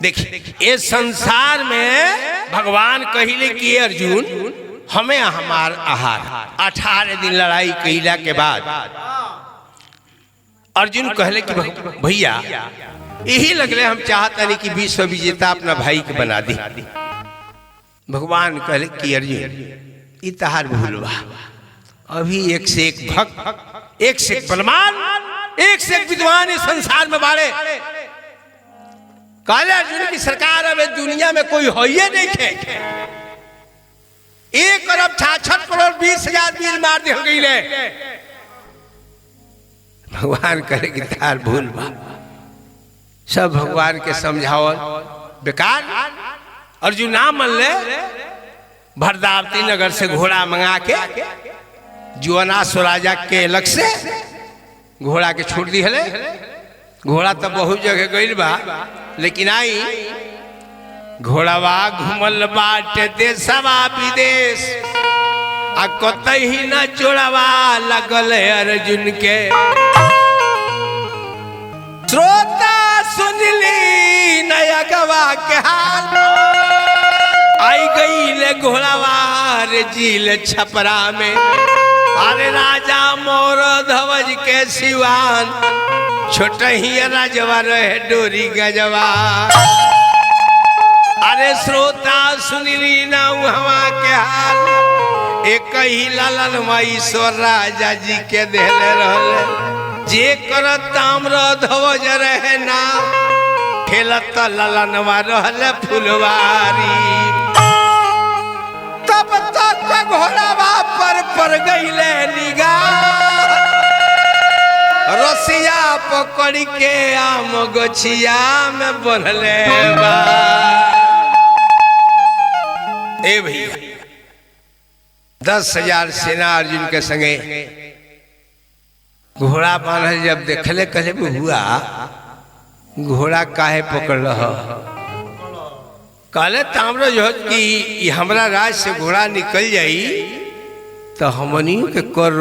देखिए ये संसार में भगवान कहिले कि अर्जुन हमें हमार आहार 18 दिन लड़ाई कैला के बाद अर्जुन कहले कि भैया यही लगले हम चाहता नहीं कि विश्व विजेता अपना भाई के बना दी। भगवान कहले कि अर्जुन इतहार भूलवा अभी एक से एक भक्त एक से एक बलवान एक से एक विद्वान इस संसार में बाड़े। कहले अर्जुन की सरकार अब दुनिया में कोई हो ही नहीं थे। 1 अरब 66 करोड़ 20,000 मील मार दी हो गई ले। भगवान करे कि तार भूल बा सब भगवान के समझावल बेकार। अर्जुन ना मन ले भरदावती नगर से घोड़ा मंगा के जुआना स्वराजा के लग से घोड़ा के छोड़ दी हले। घोड़ा तो बहुत जगह गइल बा लेकिन आई घोड़ावा घूमल बाटे देशवा विदेश आ कतई न चोड़ावा लगल अर्जुन के। श्रोता सुनली नया गवा के हाल आई गई ले घोड़ावा रे झील छपरा में। अरे राजा मोर ध्वज के सिवान छोट ही राजवा रहे डोरी गजवा। अरे श्रोता सुनली ना हवा के हाल एक ही लालन ईश्वर राजा जी के देले रहले। जे कर ताम्र ध्वज रहे ना खेलत ललनवा रहले फुलवारी। तब तक घोड़ावा पर गईले निगाह रसिया पकड़ के आम गोछिया में बनले बा। ए भैया 10,000 सेना अर्जुन के संगे घोड़ा बांधल जब देखले कहले हुआ घोड़ा काहे पकड़ रहा। कहले ताम्र जो कि हमरा राज से घोड़ा निकल जाई तो हमनी के कर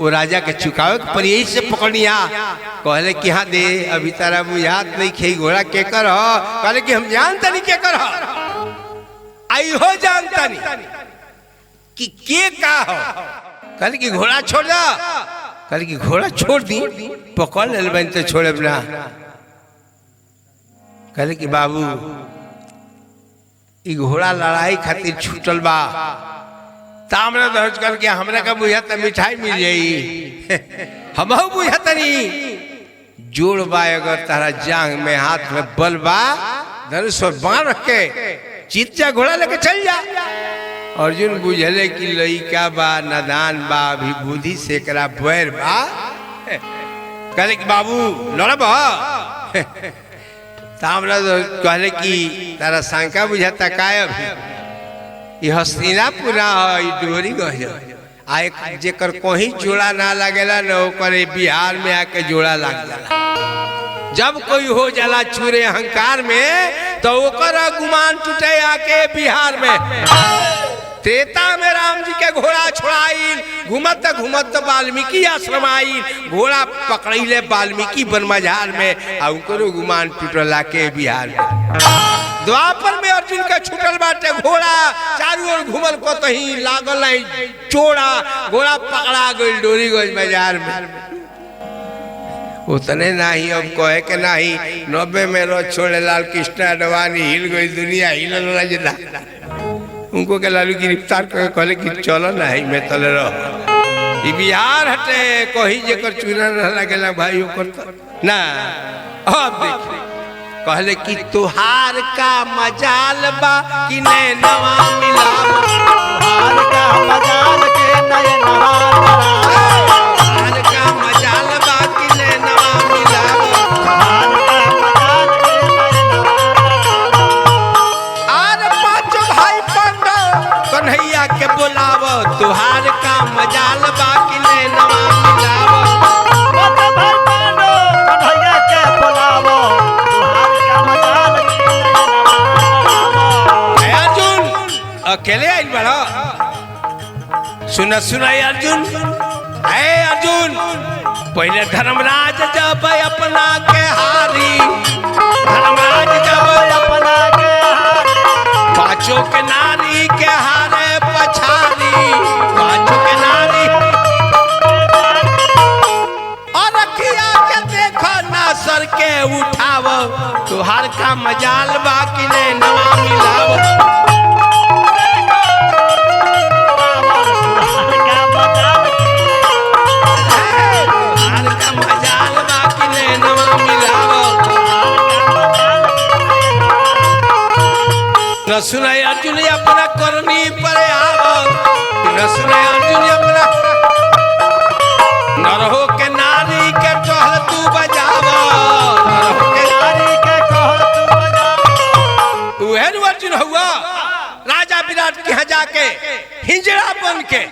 वो राजा के चुकावे पर यही से पकड़िया। कहले कि हाँ दे अभी तारा बुझात नहीं खे घोड़ा के कर हो। कहले कि हम जानता नहीं के कर हो आई हो जानता नहीं कि के का हो। कहले कि घोड़ा छोड़ दो। कहले कि घोड़ा छोड़ दी पकड़ ले बन तो छोड़े ना। कहले कि बाबू ई घोड़ा लड़ाई खातिर छूटल बा ताम्र ध्वज करके हमरा का बुझा त मिठाई मिल जाई। हम बुझा तनी जोड़ बा अगर तारा जांग में हाथ में बल बा धनुष पर बाण रख के जीत जा घोड़ा लेके चल जा। अर्जुन बुझले कि लइका बा नादान बा अभी बुद्धि से करा बैर बा। कहले कि बाबू लड़ब ताम्र कहले कि तारा शंका बुझाता काय अभी हस्तिनापुर डोरी गज आ एक जेकर कहीं जोड़ा ना लगेला न ओकरे बिहार में आके जोड़ा लग जाला। जब कोई हो जाला चूरे अहंकार में तो ओकर गुमान टूटे आके बिहार में। त्रेता में राम जी के घोड़ा छोड़ाइल घूमत घूमत वाल्मीकि आश्रम आइल घोड़ा पकड़िले वाल्मीकि वन मजार में आ उनको गुमान टूटला के बिहार में। द्वापर में अर्जुन के छूटल बाटे घोड़ा चारों ओर घूमल कतही लागल नहीं चोड़ा घोड़ा पकड़ा गई डोरी गई बाजार में। उतने नहीं अब कहे के नहीं 90 में रोज छोड़े लाल कृष्ण अडवाणी हिल गई दुनिया हिलल रजदा। उनको के लालू गिरफ्तार करके कहले कि चलो नहीं मैं तले रह बिहार हटे कहीं जेकर चूना रह लगेला भाई ओकर ना। अब देखिए कहले कि तुहार का मजाल बा कि नैनवा मिला तुहार का मजाल के नैनवा तुहार का मजाल बा कि नैनवा मिला तुहार का मजाल के नैनवा। आर पांच भाई पंडा कन्हैया के बुलावो तुहार का मजाल बा कि नैनवा मिलावो। अकेले आइल बड़ा सुना सुना अर्जुन। अरे अर्जुन पहले धर्मराज जब अपना के हारी धर्मराज जब का मजाल बाकी ने नवा मिलाव का मजाल बाकी ने नवा मिलाव न सुनाई अर्जुन अपना करनी पर आव न सुनाई अर्जुन अपना न रहो के नारी के टहल तू बजाव न रहो के नारी के टहल तू बजाव उहे अर्जुन हुआ राजा विराट के यहाँ जाके हिंजड़ा बन के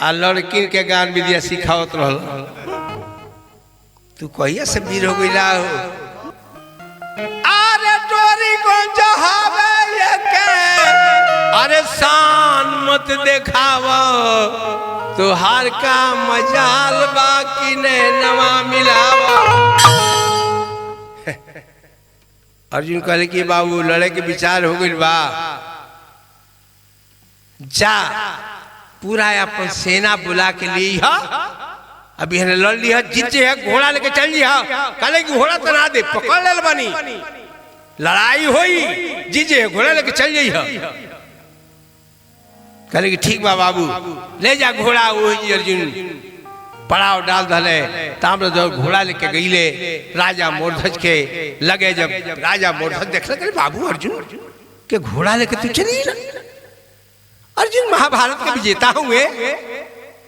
आ लड़किन के गान विद्या सिखावत रहल तू कहिया से वीर हो गइला हो अरे टोरी को जहावे के अरे शान मत देखावा तुहार का मजाल बाकी ने नवा मिलावा अर्जुन कहले कि बाबू लड़े के विचार हो गइल बा जा पूरा अपन सेना बुला के लिए अभी हने लड़ लिया जीते है घोड़ा लेके चल लिया कहले कि घोड़ा तो ना दे पकड़ ले बनी लड़ाई होई जीजे घोड़ा लेके चल जाइए कहले कि ठीक बा बाबू ले जा घोड़ा वही अर्जुन पड़ाव डाल दले ताम्रध्वज घोड़ा लेके गईले राजा मूर्धज के लगे जब राजा मूर्धज देखले कि बाबू अर्जुन के घोड़ा लेके तू चली अर्जुन महाभारत के विजेता हुए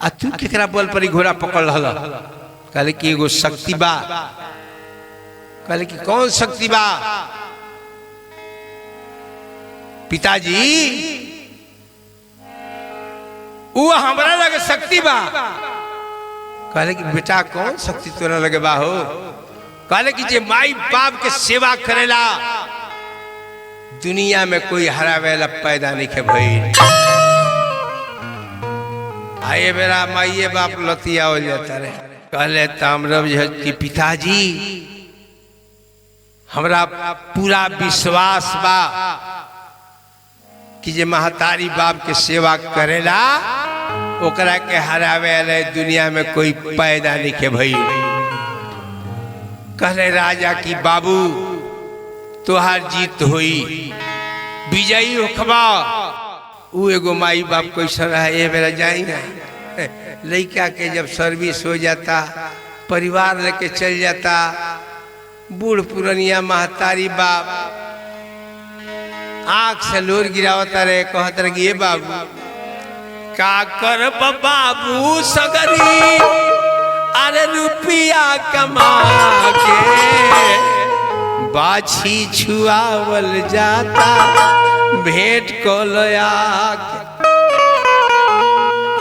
आ तू केकरा बल पर घोड़ा पकड़ रहल कहले कि एगो शक्ति बा कहले कि कौन शक्ति बा पिताजी वो हमरा लगे शक्ति बा कहले कि बेटा कौन शक्ति तोरा लगे बा हो कहले कि जे माई बाप के सेवा करेला दुनिया में कोई हरावेला पैदा नहीं के भई आए मेरा माइये बाप लतिया हो जाता रहे कहले ताम्रध्वज की पिताजी हमरा पूरा विश्वास बा कि जे महतारी बाप के सेवा करेला ओकरा के हरावे वाले दुनिया में कोई पैदा नहीं के भई कहले राजा की बाबू तोहार जीत हुई विजयी होखबा उ एगो माई बाप कैसा रहा ये मेरा जाई ना लड़का के जब सर्विस हो जाता परिवार लेके चल जाता बूढ़ पुरनिया महतारी बाप आँख से लोर गिरावता रहे कहता रहे ये बाबू का कर बाबू सगरी अरे रुपया कमा के बाछी छुआवल जाता भेंट को लया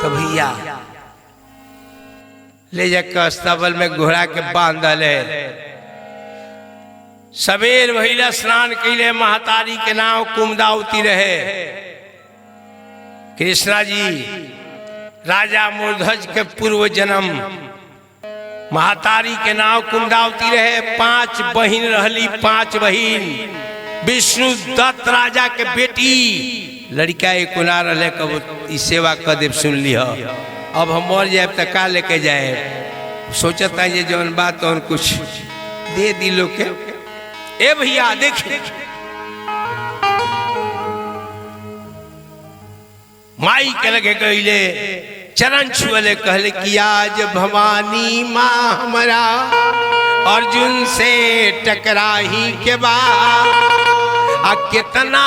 तो भैया ले जाकर अस्तबल में घोड़ा के बांधले सवेर भैया स्नान कैले महतारी के नाम कुमदावती रहे कृष्णा जी राजा मूर्धज के पूर्व जन्म महतारी के नाम कुमदावती रहे 5 बहिन रहली 5 बहिन विष्णु दत्त राजा के बेटी लड़का एक ना रहे कब ई सेवा कर देव सुन लिह अब हम मर जाए तो का लेके जाए सोचता ये जौन बात और कुछ दे दी लोग के ए भैया देखिए माई के लगे कहले चरण छुअले कहले कि आज भवानी माँ हमारा अर्जुन से टकराही के बाद आ कितना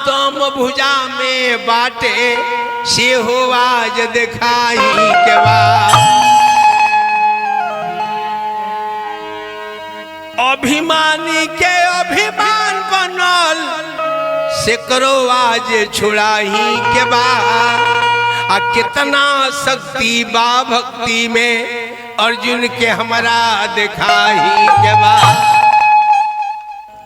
तुम भुजा में बाटे से हो आज दिखाई के बाद अभिमानी के अभिमान बनल से करो आज छुड़ाही के बाद आ कितना शक्ति बा भक्ति में अर्जुन के हमारा दिखाही के बाद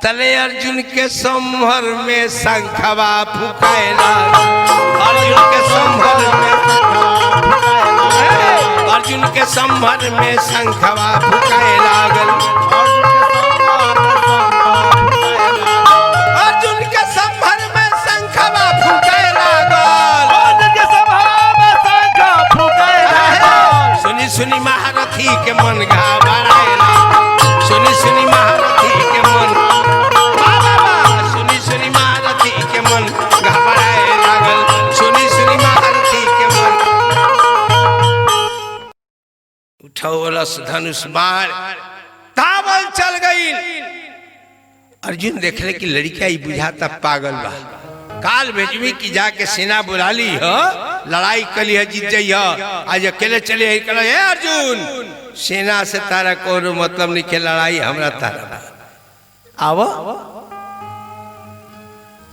तले अर्जुन के संभर में शंखवा फुकाएला अर्जुन के संभर में शंखवा फुकाए लागल अर्जुन के संभर में शंखवा फुकाए लागल सुनी सुनी महारथी के मन घबराएला सुनी सुनी महारथी के मन चौलस धनुष बाण तावल चल गई। अर्जुन देखले कि लड़का ही बुझाता पागल बा, काल भेजवी की जाके सेना बुला ली हो, लड़ाई कली है, जीत जाई हो, आज अकेले चले है अर्जुन, सेना से तारा कोनो मतलब नहीं के, लड़ाई हमरा तारा आवो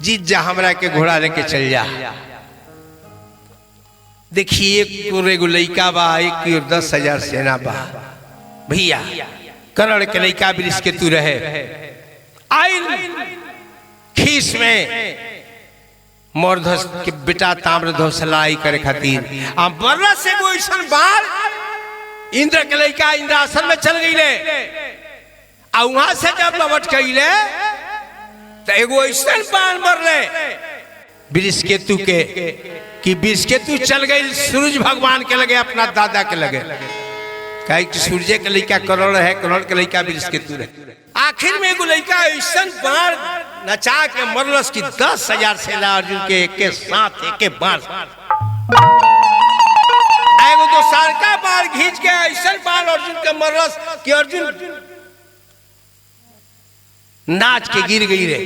जीत जा, हमरा के घोड़ा लेके चल जा। देखिए एक लड़का बा, एक 10,000 सेना बा भैया, करण के लड़का वृष के तू रहे आइन खीस में मोरध्वज के बेटा ताम्रध्वज से लड़ाई करे खातिर बर्रा से वो ऐसा बार इंद्र के लड़का इंद्रासन में चल गई ले, आ वहां से जब लौट गई ले तो एगो ऐसा बाण मरले वृषकेतु के कि वृषकेतु चल गई सूरज भगवान के लगे, अपना दादा के लगे, कहे कि सूर्य के लड़का करण है, करण के लड़का वृषकेतु रहे। आखिर में एगो लड़का ऐसा बाण नचा के मरलस कि 10,000 सेना अर्जुन के एक साथ एक बार एगो दोसर का बाण खींच के ऐसा बाण अर्जुन के मरलस कि अर्जुन नाच के गिर गई रे,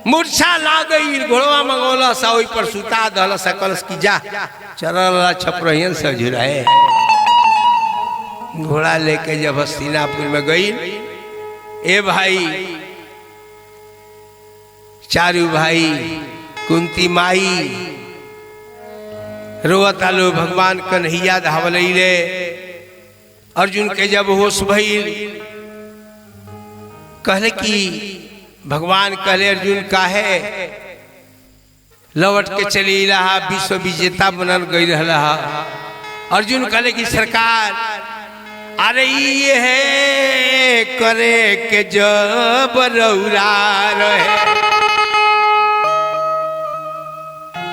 मूर्छा ला गई, घोड़वा मंगोला सा ओई पर सुता दल सकलस की जा चरल छपरहियन से झुराए। घोड़ा लेके जब हस्तिनापुर में गई, ए भाई चारू भाई कुंती माई रोवता लो, भगवान कन्हैया धावलैले। अर्जुन के जब होश भइल कहले कि भगवान कहले अर्जुन काहे लौट के चली रहा, विश्व विजेता बनल गई रहा। अर्जुन कहले कि सरकार अरे ये है करे के जब रौरा रहे,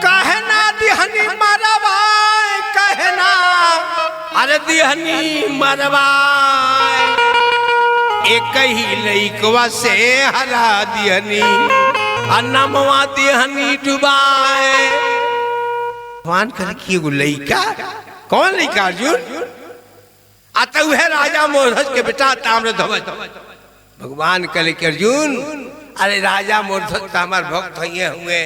कहना दिहनी मरवाए, कहना अरे दिहनी मरवाए, एक ही लइकवा से हरा दिहनी, अन्नमवा दिहनी डुबाए। भगवान कहले कि एगो लइका, कौन लइका अर्जुन? आता है राजा मोरध्वज के बेटा ताम्रध्वज। भगवान कहले कि अर्जुन अरे राजा मोरध्वज तो हमार भक्त हुए,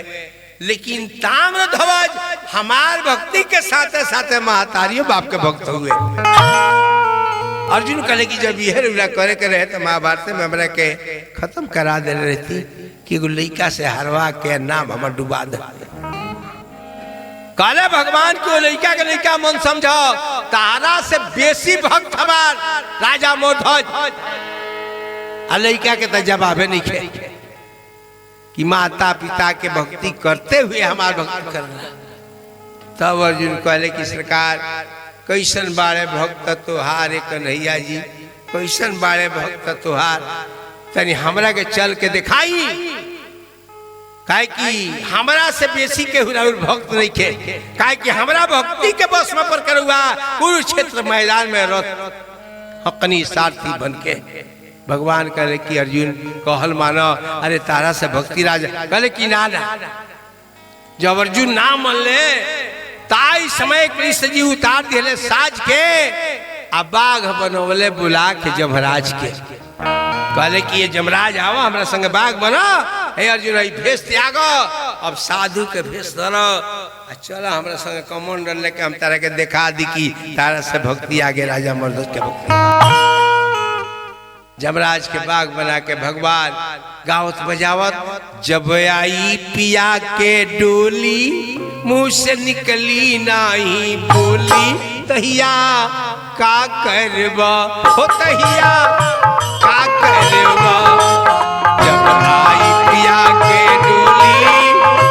लेकिन ताम्रध्वज हमार भक्ति के साथ साथ महातारियों बाप के भक्त हुए। अर्जुन कहले कि जब यह रुला करे के रहे तो महाभारत में हमरा के खत्म करा दे रहती कि एगो लइका से हरवा के नाम हमार डुबा दे। कहले भगवान को लइका के लइका मन समझो, तारा से बेसी भक्त हमार राजा मोरध्वज। आ लइका के तो जवाबे नहीं खे कि माता पिता के भक्ति करते हुए हमार भक्ति करना। तब अर्जुन कहले कि सरकार कैसन बारे भक्त तोहार कन्हैया जी, कैसन बारे भक्त तोहार, तनी हमरा के चल के दिखाई, काहे कि हमरा से बेसी के भक्त नहीं खे, काहे कि हमरा भक्ति के बस में पर करुआ कुरुक्षेत्र मैदान में रथ हकनी सारथी बन के। भगवान कहले कि अर्जुन कहल मानो, अरे तारा से भक्ति राजा कहले कि ना ना। जब अर्जुन ना मान ले ताई समय कृष्ण जी उतार दिले साज के, आ बाघ बनवले बुला के जमराज के। कहले कि ये जमराज आओ हमरा संग बाघ बनो, हे अर्जुन भेष त्याग, अब साधु के भेष धरो, चलो हमरा संग कमंडल लेके हम तारा के दिखा दी कि तारा से भक्ति आगे राजा मोरध्वज के भक्ति। जमराज के बाघ बना के भगवान गावत बजावत, जब आई पिया के डोली मुंह से निकली नाही बोली, तहिया का करबा हो, तहिया का करबा। जब आई पिया के डोली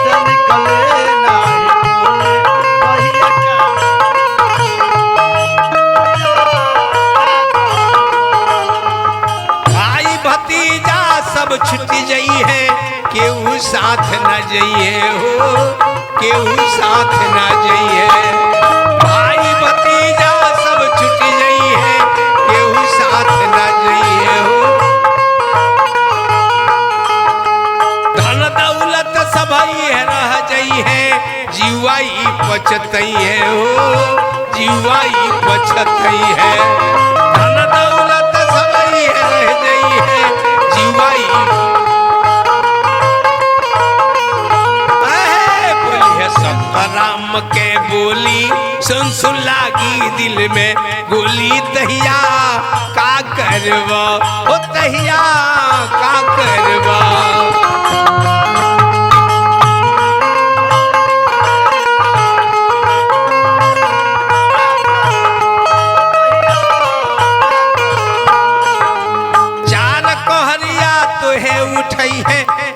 से निकले नाही बोली, भाई भतीजा सब छुट जाई है, केहू साथ न जाइए हो, केहू साथ न जाइए। भाई भतीजा सब छुट जाई है, केहू साथ न जाइए हो। धन दौलत सब रह जाई है, जीवाई पचतई है हो, जीवाई बचतई है धन दौलत सबई है रह गई है जीवाई बोली है सतराम के बोली सुन सुन लागी दिल में गोली तहिया का करवा ओ तहिया का करवा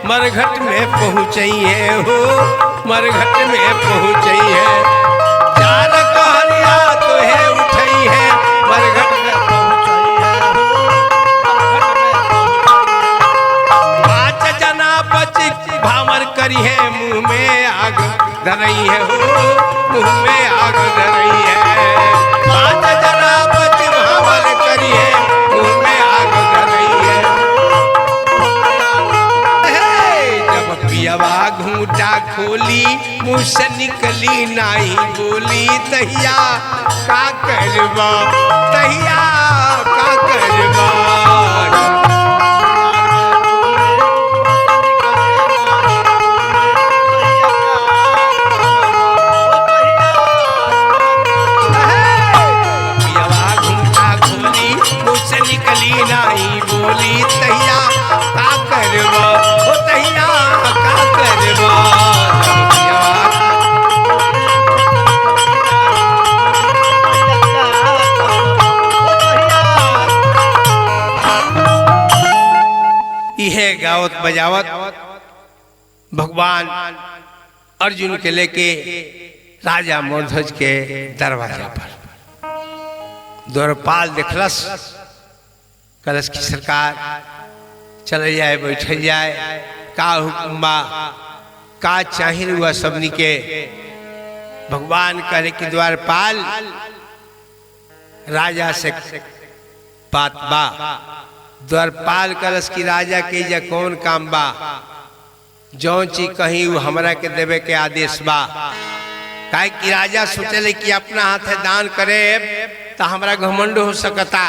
मरघट में पहुँचई है हो मरघट में पहुँचई है चार कहरिया तो है उठई है मरघट में पहुँचई है पाँच जना बच भामर करी है मुँह में आग धरई है हो मुँह में आग धरई है पाँच जना बच भामर करी है मुँह में आग धरई है पियवा घूंटा खोली मुँह से निकली नहीं बोली तहिया का करवा तहिया का करवा पियवा घूंटा खोली मुँह से निकली नहीं बोली तहिया का करवा तहिया इहे गावत बजावत भगवान अर्जुन के लेके राजा मौध्वज के दरवाजा पर द्वारपाल देखलस कलश की सरकार चले जाए बैठ जाए का हुक्मा का चाहिए हुआ सबनी के भगवान करे कि द्वारपाल राजा से बात बा द्वारपाल कलश की राजा के जा कौन काम बा जौन चीज कहीं वो हमरा के देवे के आदेश बा काहे कि राजा सोचले कि अपना हाथ दान करे तो हमरा घमंड हो सकता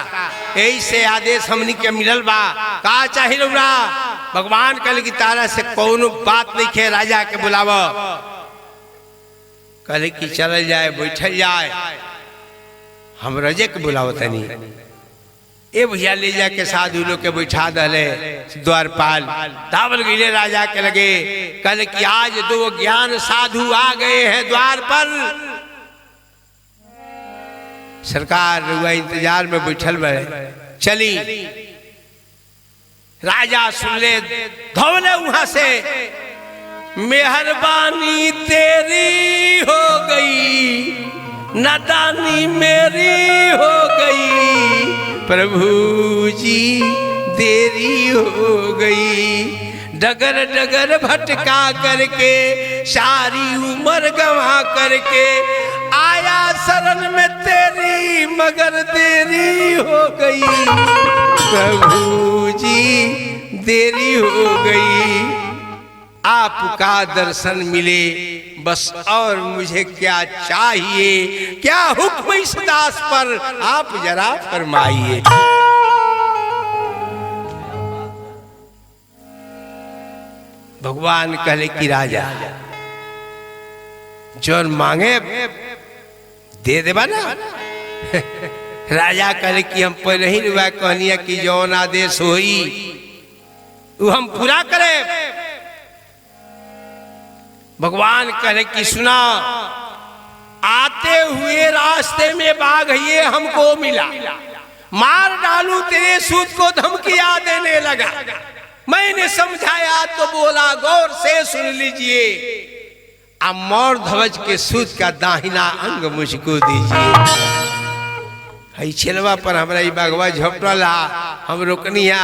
यही से आदेश हमनी के मिलल बा का चाहिए रउरा भगवान कल की तारा से कौन बात नहीं खे राजा के बुलाव कल की चल जाए बैठल जाए हम रजे के बुलाव तनी ए भैया ले जाके साधु लोग के बैठा दले द्वारपाल धावल गईले राजा के लगे कल की आज दो ज्ञान साधु आ गए हैं द्वार पर सरकार रुआ इंतजार में बैठल बे चली राजा सुन ले धौले वहां से मेहरबानी तेरी हो गई नादानी मेरी हो गई प्रभु जी देरी हो गई डगर डगर भटका करके सारी उम्र गंवा करके आया शरण में तेरी मगर देरी हो गई प्रभु जी देरी हो गई आपका दर्शन मिले बस और मुझे क्या चाहिए क्या हुक्म इस दास पर आप जरा फरमाइए भगवान कहले कि राजा जोन मांगे दे देबा ना राजा कहले कि हम पहले ही रुआ कहनिया कि जौन आदेश होई वो हम पूरा करे भगवान कहले कि सुना आते हुए रास्ते में बाघ ये हमको मिला मार डालूं तेरे सूद को धमकियां देने लगा मैंने समझाया तो बोला गौर से सुन लीजिए अब मोर ध्वज के सूद का दाहिना अंग मुझको दीजिए हई छेलवा पर हमरा ई बागवा झपटला हम रोकनिया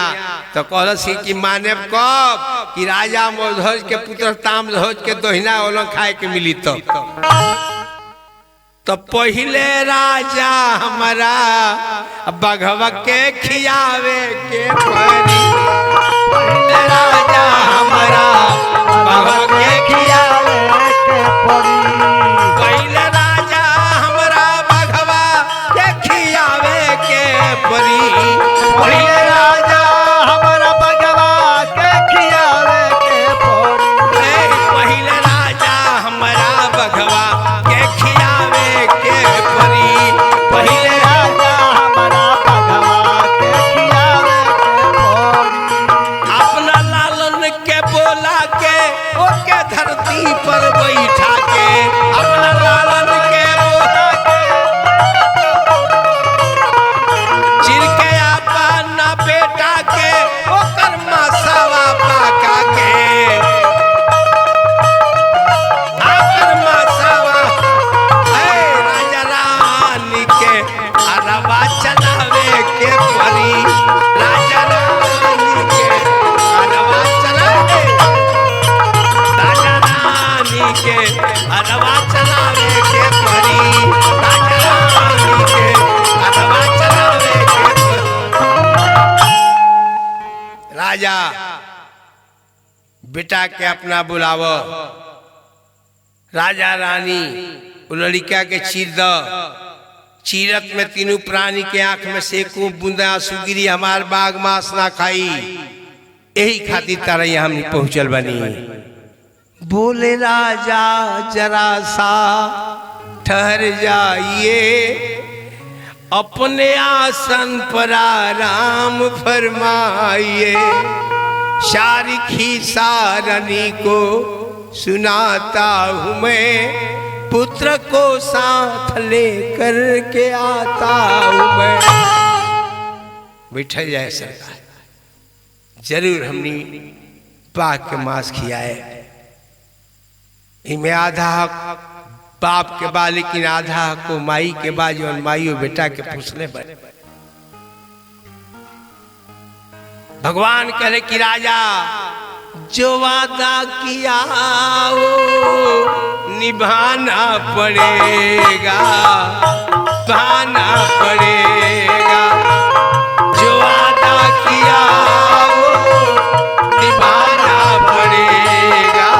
तो कहलस कि माने कब कि राजा मौध्वज के पुत्र ताम्रध्वज के दोहिना ओला खाए के मिली तो पहले राजा हमारा बघवा के खियावे के परी पहले राजा हमारा बघवा के खियावे के परी पहले राजा हमारा बघवा ओके धरती पर बैठा के अपना लालन के बोला के चिर के अपना बेटा के ओकर मासावा पाका के आकर मासावा राजा रानी के अरवा चलावे के परी राजा रानी के अरवा चलावे राजा रानी के अरवा चलावे के परी राजा रानी के अरवा चलावे के परी। राजा बेटा के अपना बुलावो राजा रानी लड़का के चीर द चीरत में तीनों प्राणी के आंख में से को बूंदा आंसू गिरी हमार बाग मांस ना खाई यही खातिर तारा यहाँ हम पहुंचल बनी। बोले राजा जरा सा ठहर जाइए अपने आसन पर आराम फरमाइए शारिखी सारनी को सुनाता हूँ मैं पुत्र को साथ लेकर के आता हूँ मैं। बैठल जाए सरकार जरूर हमने बाघ के मांस खियाए इनमें आधा हक बाप के बा लेकिन आधा हक को माई के बा जो माइयो बेटा के पूछने पर भगवान कहे कि राजा जो वादा किया वो निभाना पड़ेगा निभाना पड़ेगा जो वादा किया वो निभाना पड़ेगा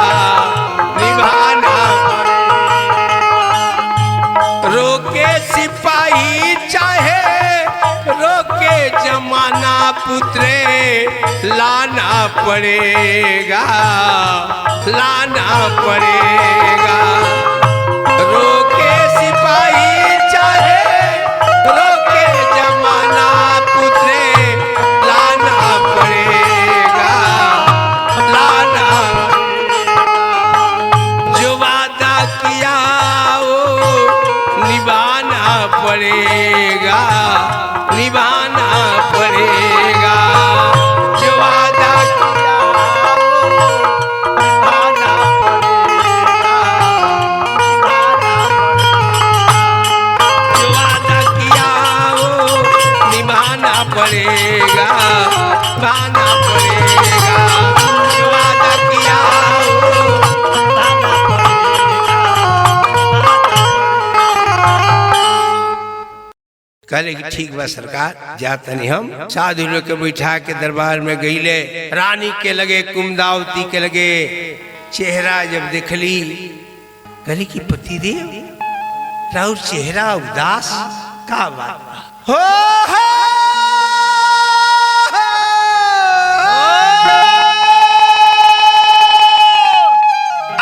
निभाना पड़ेगा। रोके सिपाही चाहे रोके जमाना पुत्रे लाना पड़ेगा लाना पड़ेगा। रोके सिपाही चाहे रोके जमाना पुत्रे लाना पड़ेगा लाना जो वादा किया वो निभाना पड़ेगा निभाना पड़ेगा जो वादा किया निभाना पड़ेगा जो वादा किया वो निभाना पड़ेगा निभाना पड़ेगा जो वादा किया वो निभाना पड़ेगा। कहले कि ठीक बा सरकार जाता नहीं हम साधु लोग के बैठा के दरबार में गईले रानी के लगे कुमदावती के लगे चेहरा जब देखली कहली कि पतिदेव राउर चेहरा उदास का बात हो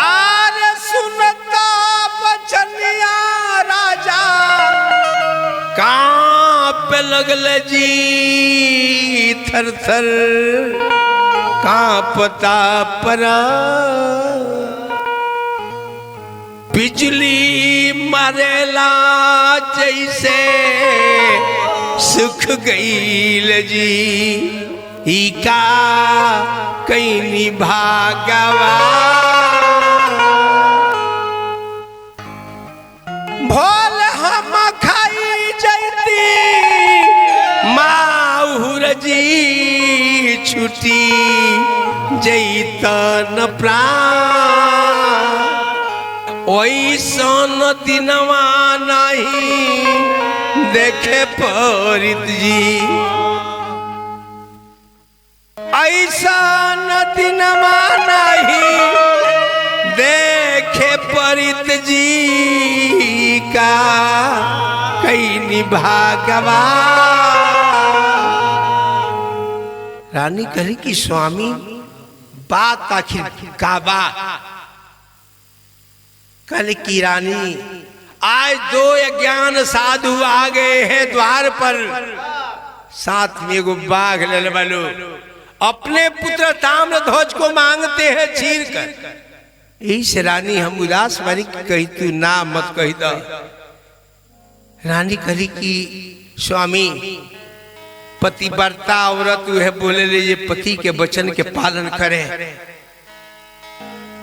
आरे सुनता बचनिया राजा कांप लगल जी थर थर कांपता परा बिजली मारेला जैसे सुख गईल जी ही का कहीं भागवा भोल हम खाई जैती माहुर जी छुटी जैतन प्राण ओइसन दिनवा नहीं देखे परित जी ऐसन दिनवा नहीं देखे परित जी का कई निभागवा। रानी कही कि स्वामी बात आखिर का बात कल की रानी आज दो अज्ञान साधु आ गए हैं द्वार पर साथ में एगो बाघ ले बलो अपने पुत्र ताम्र ध्वज को मांगते हैं चीर कर। इस रानी हम उदास बनी कही तू ना मत कही दो। रानी कही कि स्वामी पतिव्रता औरत वह बोले ले ये पति के वचन के पालन करे।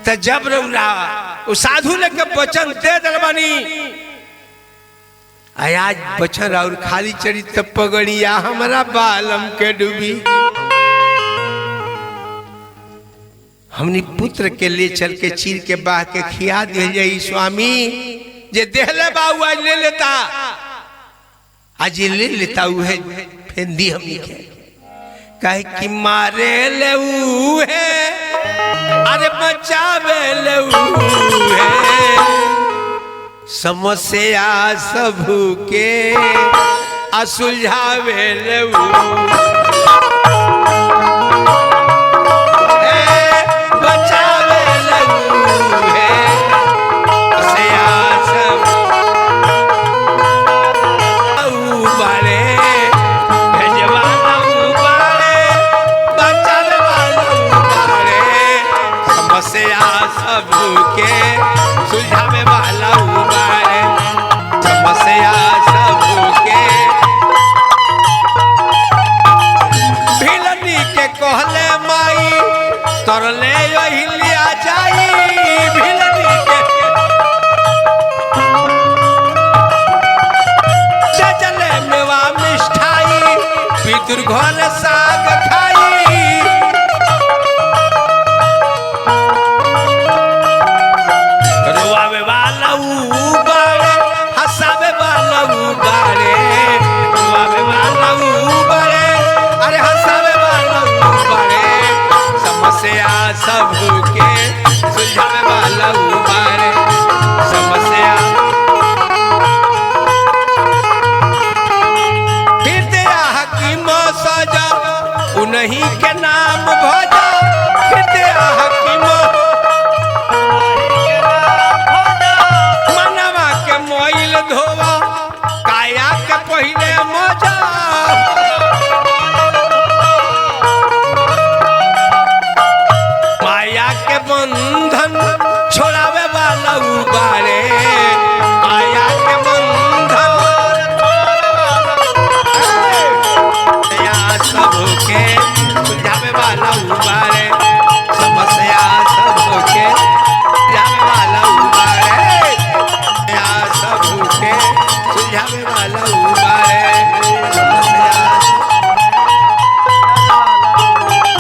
तो जब रउरा उस साधु ने के वचन दे दल बनी आज वचन और खाली चढ़ी तब पगड़िया हमारा बालम के डूबी। हमने पुत्र के ले चल के चीर के बाह के खिया दे जाई स्वामी जे देहले बाऊ आज ले लेता आज ले लेता है फेंदी हमनी के कहे कि मारे ले है अरे बचावे ले है समस्या सबू के असुलझावे ले सुलझावे वाला उबारे समस्या सबके। भिलनी के कहले माई तरले यही लिया जाई। भिलनी के चले मेवा मिष्ठाई पितुर घर सा